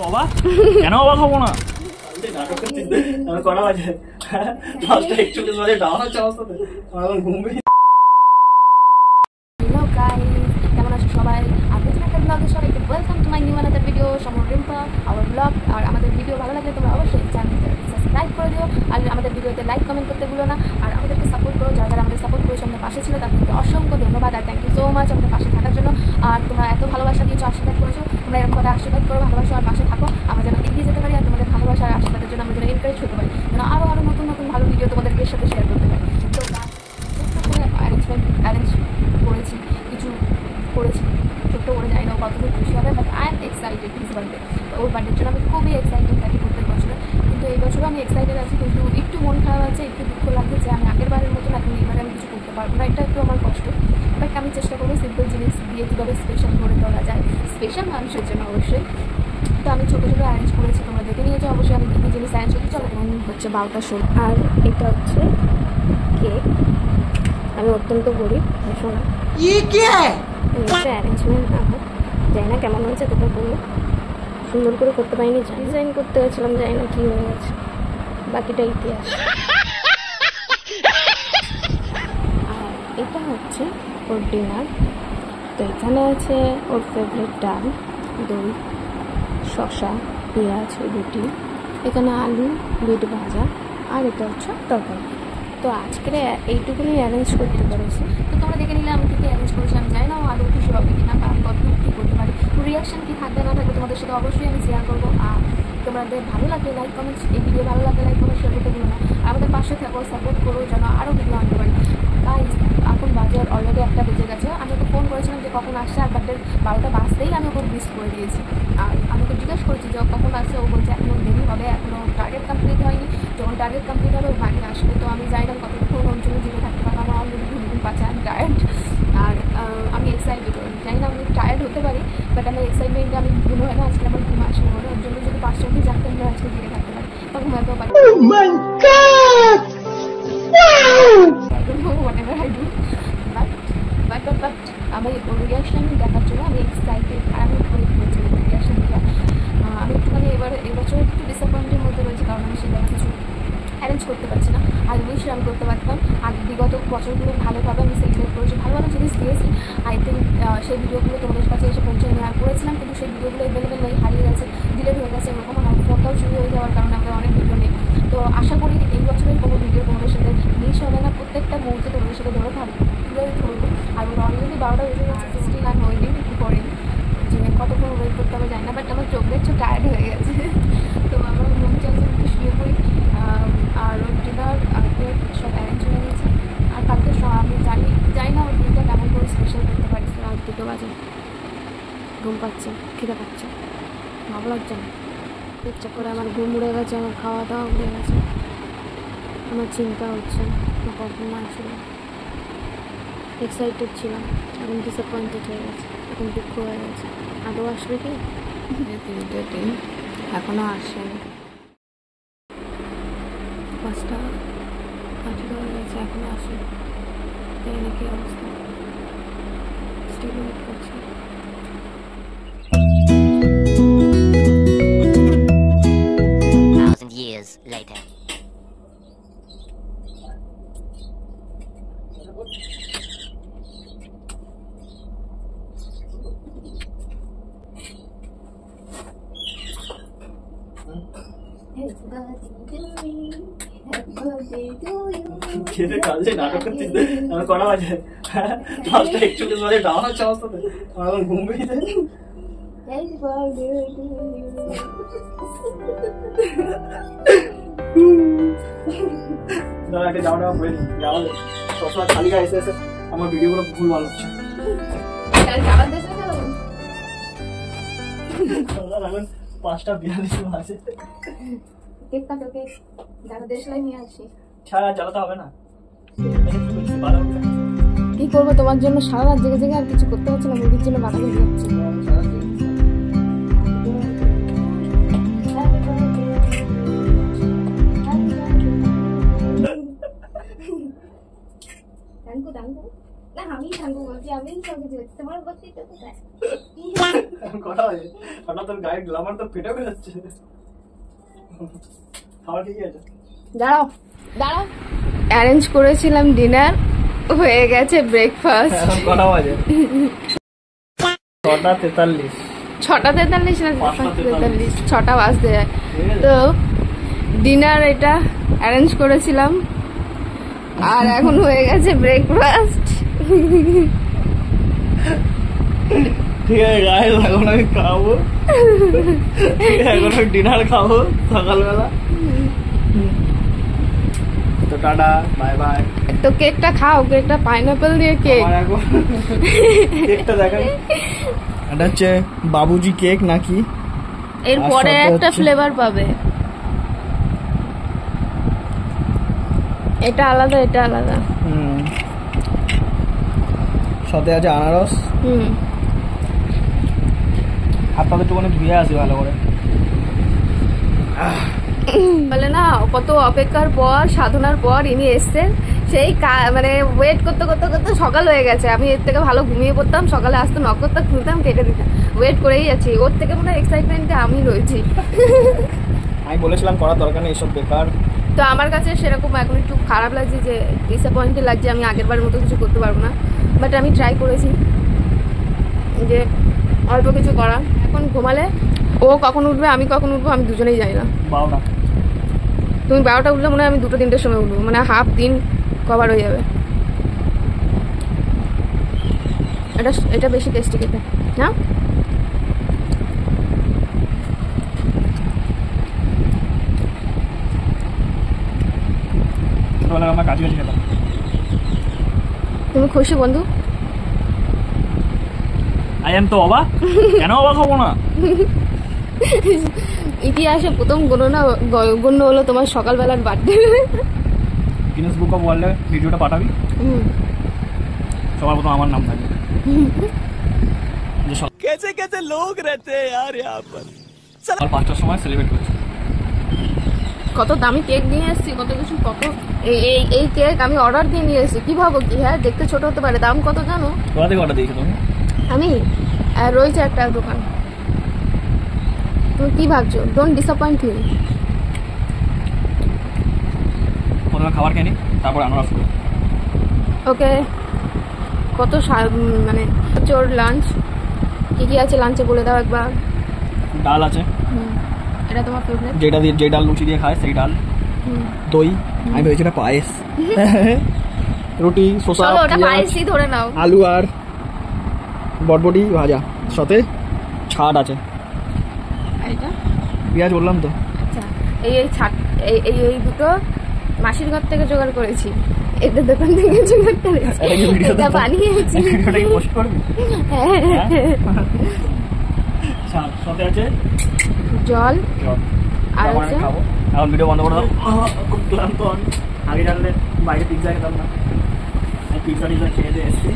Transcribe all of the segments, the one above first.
অবাক কেন অবাক হবো না? আমি কটা বাজে 10:41 বাজে ডাউন হচ্ছে আমার সাথে আমার ঘুম পেয়ে। হ্যালো গাইস, কেমন আছো সবাই? আপনাদের একটা ব্লগে সবাইকে welcome to my new another video Samar Rimpa our blog. আর আমাদের ভিডিও ভালো লাগলে তোমরা অবশ্যই চ্যানেলটা সাবস্ক্রাইব করে দিও আর আমাদের ভিডিওতে লাইক কমেন্ট করতে ভুলো না। আর আমাদেরকে সাপোর্ট করো, যারা যারা আমাদের সাপোর্ট করেছে, আমাদের পাশে ছিল, তাদেরকে অসংখ্য ধন্যবাদ আর থ্যাংক ইউ সো মাচ আমাদের পাশে থাকার জন্য। আর তোমরা এত ভালোবাসা দিয়েছো, আশীর্বাদ করেছো, তোমরা এরকম করে আশীর্বাদ করো, ভালোবাসো আর পাশে থাকো, আমরা যেন এগিয়ে যেতে পারি। আর তোমাদের ভালোবাসা আর আশীর্বাদের জন্য আমরা যেন এনকারেজ হতে পারি, যেন আরও নতুন নতুন ভালো ভিডিও তোমাদেরকে সাথে শেয়ার করতে পারি। তো অ্যারেঞ্জ করেছি, কিছু করেছি, ছোট্ট করে যাই না কতটুকু খুশি হবে, but I am excited his birthday. ওর বার্থডের জন্য আমি খুবই এক্সাইটেড থাকি প্রত্যেক বছরে, কিন্তু এই বছরও আমি এক্সাইটেড আছি, কিন্তু একটু মন খারাপ আছে, একটু দুঃখ লাগছে যে আমি আগের বারের মতন এখন এবারে আমি কিছু করতে পারবো না, এটা একটু আমার কষ্ট। বাট আমি চেষ্টা করবো সিম্পল জিনিস দিয়ে কীভাবে স্পেশাল করে তোলা যায়, স্পেশাল মানুষের জন্য অবশ্যই। তো আমি ছোটো ছোটো অ্যারেঞ্জ করেছি, তোমরা দেখে নিয়েছো অবশ্যই আমি কী কী জিনিস অ্যারেঞ্জ করতে। চলো এখন হচ্ছে 12টা ষোলো, আর এটা হচ্ছে কেক। আমি অত্যন্ত গরিব শোনা অ্যারেঞ্জমেন্ট আমার যাই না কেমন হয়েছে তোমরা বললো, সুন্দর করে করতে পারিনি, ডিজাইন করতে গেছিলাম, যাই না কী হয়ে গেছে, বাকিটা ইতিহাস। আর এটা হচ্ছে ওর ডিনার। তো এখানে আছে ওর ফেভারিট ডাল, দই, শসা, পেঁয়াজ, রুটি, এখানে আলু, বিট ভাজা, আর এটা হচ্ছে তরকারি। তো আজকের এইটুকুনি অ্যারেঞ্জ করতে পেরেছি। তো তোমরা দেখে নিলে আমি কী কী অ্যারেঞ্জ করেছি। আমি জানি না আলু খুশি হবে কিনা বা আমি কতটুকু কী করতে পারি, রিয়াকশান কী থাকবে না থাকবে তোমাদের সাথে অবশ্যই আমি শেয়ার করবো। আর তোমাদের ভালো লাগলে লাইক কমেন্ট, এই ভিডিও ভালো লাগলে লাইক কমেন্ট শেয়ার করতে ভুলো না। আমাদের পাশে থাকো, সাপোর্ট করো যেন আরও ভিডিও আনতে পারি। গাইস এখন বাজার অলরেডি 1টা বেজে গেছে। আমি ওকে ফোন করেছিলাম যে কখন আসছে, আর বার্থডে 12টা বাজতেই আমি ওকে মিস করে দিয়েছি। আর আমি ওকে জিজ্ঞেস করেছি যে কখন আসছে, ও বলছে এখনও দেরি হবে, এখনও টার্গেট কমপ্লিট হয়নি, যখন টার্গেট কমপ্লিট হবে ও বাড়ি আসবে। তো আমি যাই না কতক্ষণ ওর জন্য জিরে থাকতে পারবো, আমার অলরেডি ঘুম পাচ্ছে, আমি টায়ার্ড। আর আমি এক্সাইটেড, জানি না আমি টায়ার্ড হতে পারি, বাট আমি এক্সাইটমেন্টে আমি ঘুম হয় না, আজকে আমার ঘুম আসবে বলে। ওর জন্য যদি 5টা অবধি জাগতে আমি আজকে জিরে থাকতে পারি বা ঘুমাতেও পারি। বাট আমি ওর রিয়াকশান দেখার জন্য আমি এক্সাইটেড আর আমি ভয় পেয়েছি রিয়াকশান দেওয়া। আমি একটুখানি এবছর একটু ডিসঅ্যাপয়েন্টের মধ্যে রয়েছে, কারণ আমি সেভাবে কিছু অ্যারেঞ্জ করতে পারছি না। আর উইশ আমি করতে পারতাম, আর বিগত বছরগুলো ভালোভাবে আমি সেলিব্রেট করেছি, ভালো ভালো জিনিস দিয়েছি। আই থিঙ্ক সেই ভিডিওগুলো তোমাদের কাছে এসে পৌঁছে নেওয়ার করেছিলাম, কিন্তু সেই ভিডিওগুলো অ্যাভেলেবেল নেই, হারিয়ে গেছে, ডিলেট হয়ে গেছে, এরকম আমার ফোনটাও চুরি হয়ে যাওয়ার কারণে আমাদের অনেক ভিডিও নেই। তো আশা করি এই বছরের কোনো ভিডিও তোমাদের সাথে মিস হবে না, প্রত্যেকটা মুহূর্তে তোমাদের সাথে ধরে থাকবো। আর ওরা অলরেডি 12টা বেজে গেছে, 16 আর হয়নি, একটু করিনি, যে কতক্ষণ ওয়েট করতে হবে জানি না, বাট আমার চোখ দেখছো টায়ার্ড হয়ে গেছে। তো আমার মন চাইছে একটু শুয়ে পড়ি। আর ওর ডিনার আর সব অ্যারেঞ্জ হয়ে গেছে। আর কালকে আমি জানি না ওর দিনটা কেমন করে স্পেশাল করতে পারি। রাত 2টো বাজে, ঘুম পাচ্ছে, খিদে পাচ্ছে, ভালো লাগছে না, ইচ্ছা করে আমার ঘুম উড়ে গেছে, আমার খাওয়া দাওয়া উড়ে গেছে, আমার চিন্তা হচ্ছে কখন না আসলে। এক্সাইটেড ছিলাম, এখন ডিসঅ্যাপয়েন্টেড হয়ে গেছে, এখন দুঃখ হয়ে গেছে। আদৌ আসবে কি? 3টে দিন এখনও আসেনি, 5টা 5টা হয়ে গেছে, এখনও আসেনি। জানি না কী অবস্থা, স্টিল ওয়েট করছি। Years later. নাটক করছিস? আমি কটা বাজে 10:41 বাজে ডাউন হচ্ছে আমার সাথে আমার ঘুম পেয়ে যায়। দাদাকে যাওয়াটা বলে যাওয়া সবসময় খালি গায়ে এসে এসে আমার ভিডিওগুলো ভুল ভালো হচ্ছে। এখন 5:42 বাজে। কেকটা তোকে দেশলাই নিয়ে আসি, সারা জ্বালাতে হবে না। কি করবো তোমার জন্য, সারা রাত জেগে জেগে আর কিছু করতে পারছি না, মুরগির জন্য বাধা দিয়ে যাচ্ছে। না আমি থাকবো বলছি আমি সব কিছু করছি তোমার বলছি তো কোথায় কথা হয় হঠাৎ তোর গায়ে গ্লামার তো ফেটে যাচ্ছে খাবার ঠিকই আছে দাঁড়াও দাঁড়াও অ্যারেঞ্জ করেছিলাম ডিনার হয়ে গেছে ব্রেকফাস্ট এখন কটা বাজে 6:43 6:43 না 5:43 6টা বাজতে যায় তো ডিনার এটা অ্যারেঞ্জ করেছিলাম আর এখন হয়ে গেছে ব্রেকফাস্ট ঠিক আছে গাইস এখন আমি খাবো এখন আমি ডিনার খাবো সকালবেলা তো টাটা বাই বাই তো কেকটা খাও কেকটা পাইনাপল দিয়ে কেক কেকটা দেখেন এটা হচ্ছে বাবুজি কেক নাকি এরপরে একটা ফ্লেভার পাবে এটা আলাদা এটা আলাদা সাথে আছে আনারস আপনাদের একটুখানি ধুয়ে আসি ভালো করে বলে না কত অপেক্ষার পর সাধনার পর ইনি এসছেন সেই মানে ওয়েট করতে করতে করতে সকাল হয়ে গেছে আমি এর থেকে ভালো ঘুমিয়ে পড়তাম সকালে আসতে নক করতে খুলতাম কেটে দিতাম ওয়েট করেই যাচ্ছি ওর থেকে মনে হয় এক্সাইটমেন্টে আমি রয়েছি আমি বলেছিলাম করার দরকার নেই এসব বেকার তো আমার কাছে সেরকম এখন একটু খারাপ লাগছে যে ডিসঅ্যাপয়েন্টেড লাগছে আমি আগেরবার মতো কিছু করতে পারবো না বাট আমি ট্রাই করেছি যে অল্প কিছু করা এখন ঘুমালে ও কখন উঠবে আমি কখন উঠবো আমি দুজনেই যাই না 12টা তুমি 12টা উঠলে মনে হয় আমি 2-3টের সময় উঠবো মানে হাফ দিন কভার হয়ে যাবে এটা বেশি টেস্টি খেতে না আমরা কাজু কাজু খেতাম তুমি খুশি বন্ধু আই এম তো অবাক কেন অবাক হবো না ইতিহাসে প্রথম গণ্য হলো তোমার সকালবেলার বার্থডে গিনেস বুক অফ ওয়ার্ল্ডে ভিডিওটা পাঠাবি সবার প্রথম আমার নাম থাকবে कैसे कैसे लोग रहते हैं यार यहाँ पर 5টার সময় সেলিব্রেট করছি কত দামি কেক নিয়ে এসেছি কত কিছু কত এই কেক আমি অর্ডার দিয়ে নিয়ে এসেছি কি ভাবো কি হ্যাঁ দেখতে ছোট হতে পারে দাম কত জানো কোথা থেকে অর্ডার দিয়েছো তুমি আমি রয়েছে একটা দোকান তুমি কি ভাবছো ডোন্ট ডিসঅ্যাপয়েন্ট মি প্রথমে খাবার খেয়ে নি তারপর আনারস করো ওকে কত মানে ওর লাঞ্চ কি কি আছে লাঞ্চে বলে দাও একবার ডাল আছে এটা তোমার ফেভারিট যে ডাল লুচি দিয়ে খায় সেই ডাল দই আমি ভেবেছি এটা পায়েস রুটি শসা চলো ওটা পায়েসই ধরে নাও আলু আর বটবটি ভাজা সাথে ছাট আছে এটা পেঁয়াজ বললাম তো আচ্ছা এই দুটো মাসির ঘর থেকে জোগাড় করেছি এটা দোকান থেকে জোগাড় করেছি এটা বানিয়েছি ভিডিওটা কি পোস্ট করবি হ্যাঁ সাথে আছে জল আর খাবো এখন ভিডিও বন্ধ করে দাও খুব ক্লান্ত আগে জানলে বাইরে পিৎজা খেতাম না আমি পিৎজা খেয়ে দিয়ে এসেছি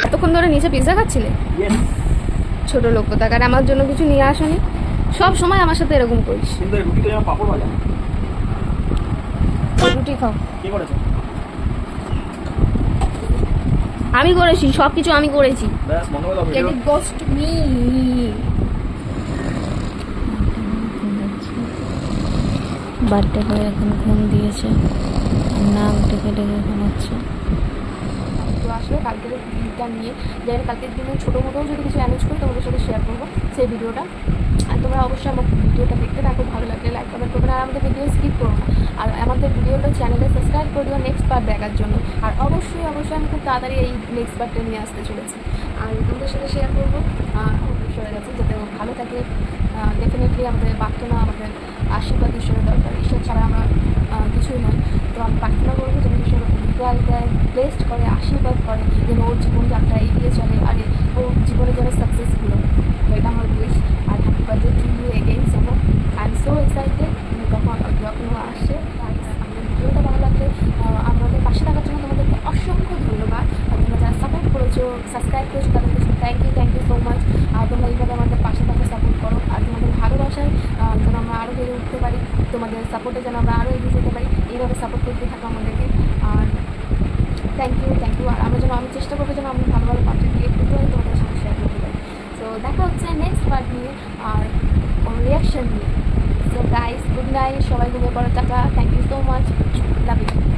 এতক্ষণ ধরে নিচে পিৎজা খাচ্ছিলে ছোট লোক কোথাকার আর আমার জন্য কিছু নিয়ে আসনি সব সময় আমার সাথে এরকম করিস কিন্তু রুটি তো যেমন পাপড় ভাজা রুটি খাও কি করেছো আমি করেছি সবকিছু আমি করেছি ব্যাস মনে হলো video It goes to me. Birthday করে এখন ঘুম দিয়েছে নাম ডেকে ডেকে ঘুমাচ্ছে তো আসলে কালকের দিনটা নিয়ে যারা কালকের দিনে ছোটো মোটোও যদি কিছু অ্যারেঞ্জ করি তোমাদের সাথে শেয়ার করবো সেই ভিডিওটা আর তোমরা অবশ্যই আমার ভিডিওটা দেখতে থাকো ভালো লাগলে লাইক কমেন্ট করবে আর আমাদের ভিডিও স্কিপ করো না আর আমাদের ভিডিওটা চ্যানেলে সাবস্ক্রাইব করে দিও নেক্সট পার্ট দেখার জন্য আর অবশ্যই আমি খুব তাড়াতাড়ি এই নেক্সট পার্টটা নিয়ে আসতে চলেছি আর তোমাদের সাথে শেয়ার করবো সরে গেছে যাতে ভালো থাকে ডেফিনেটলি আমাদের প্রার্থনা আমাদের আশীর্বাদ ঈশ্বরের দরকার ঈশ্বর ছাড়া আমরা কিছুই নয় তো আমি প্রার্থনা করবো যেন ঈশ্বর উদ্ধার দেয় ব্লেসড করে আশীর্বাদ করে যেন ওর জীবনযাত্রা এগিয়ে চলে আর ওর জীবনে যেন সাকসেসফুল হয় তো এটা আমার উইশ আর happy birthday to you again Somo I am so excited যখন ও আসছে আমাদের ভিডিওটা ভালো লাগলে আমাদের পাশে থাকার জন্য তোমাদেরকে অসংখ্য ধন্যবাদ আর তোমরা যারা সাপোর্ট করেছো সাবস্ক্রাইব করেছো তাদেরকে থ্যাংক ইউ সো মাচ আর তোমরা এইভাবে আমাদের পাশে থাকা সাপোর্ট করো আর তোমাদের ভালোবাসায় যেন আমরা আরও বেড়ে উঠতে পারি তোমাদের সাপোর্টে যেন আমরা আরও এগিয়ে যেতে পারি এইভাবে সাপোর্ট করতে থাকো আমাদেরকে। আর থ্যাংক ইউ। আর আমি চেষ্টা করবো যেন আমি ভালো ভালো কন্টেন্ট ক্রিয়েট করতে পারি, তোমাদের সাথে শেয়ার করতে পারি। তো দেখা হচ্ছে নেক্সট পার্ট নিয়ে আর ওর রিয়াকশন নিয়ে। সো গাইস, গুড নাইট, সবাই ঘুমিয়ে পড়ো, tata, thank you so much, love you.